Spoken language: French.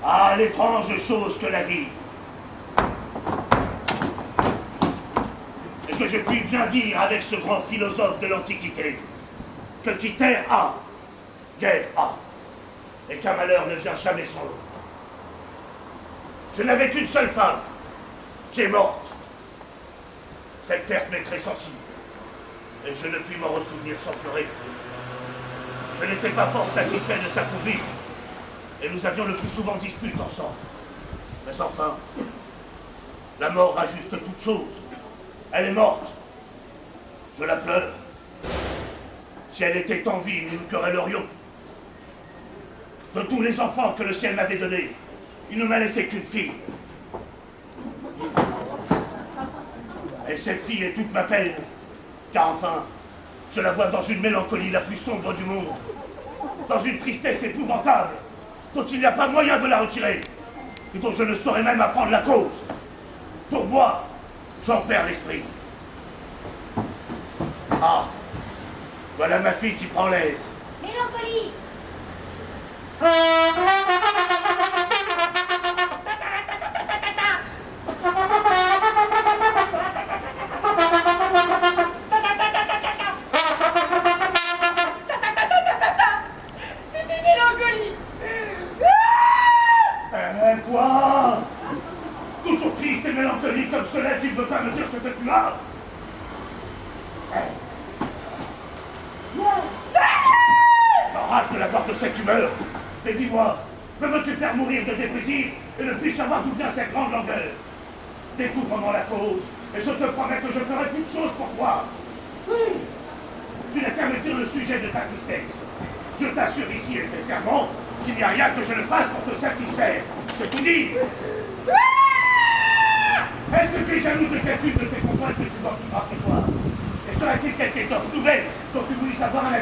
Ah, l'étrange chose que la vie. Et que je puis bien dire avec ce grand philosophe de l'Antiquité, que qui terre a, guerre a, et qu'un malheur ne vient jamais sans l'autre. Je n'avais qu'une seule femme, qui est morte. Cette perte m'est très sensible, et je ne puis m'en ressouvenir sans pleurer. Je n'étais pas fort satisfait de sa conduite, et nous avions le plus souvent dispute ensemble. Mais enfin, la mort ajuste toute chose. Elle est morte. Je la pleure. Si elle était en vie, nous nous querellerions. De tous les enfants que le ciel m'avait donnés, il ne m'a laissé qu'une fille. Et cette fille est toute ma peine, car enfin, je la vois dans une mélancolie la plus sombre du monde, dans une tristesse épouvantable, dont il n'y a pas moyen de la retirer, et dont je ne saurais même apprendre la cause. Pour moi, j'en perds l'esprit. Ah, voilà ma fille qui prend l'air. Mélancolie. C'était mélancolie. Quoi? Toujours triste et mélancolique comme cela, tu ne veux pas me dire ce que tu as? J'enrage de la voir de cette humeur. Mais dis-moi, me veux-tu faire mourir de déplaisir et ne puis savoir d'où vient cette grande langueur? Découvre-moi la cause, et je te promets que je ferai toute chose pour toi. Oui. Tu n'as qu'à me dire le sujet de ta tristesse. Je t'assure ici et fais serment qu'il n'y a rien que je ne fasse pour te satisfaire. C'est tout dit. Est-ce que tu es jalouse de quelqu'une de tes compagnes que tu vois qui marque toi? Et serait-il quelque étoffe nouvelle dont tu voulais savoir un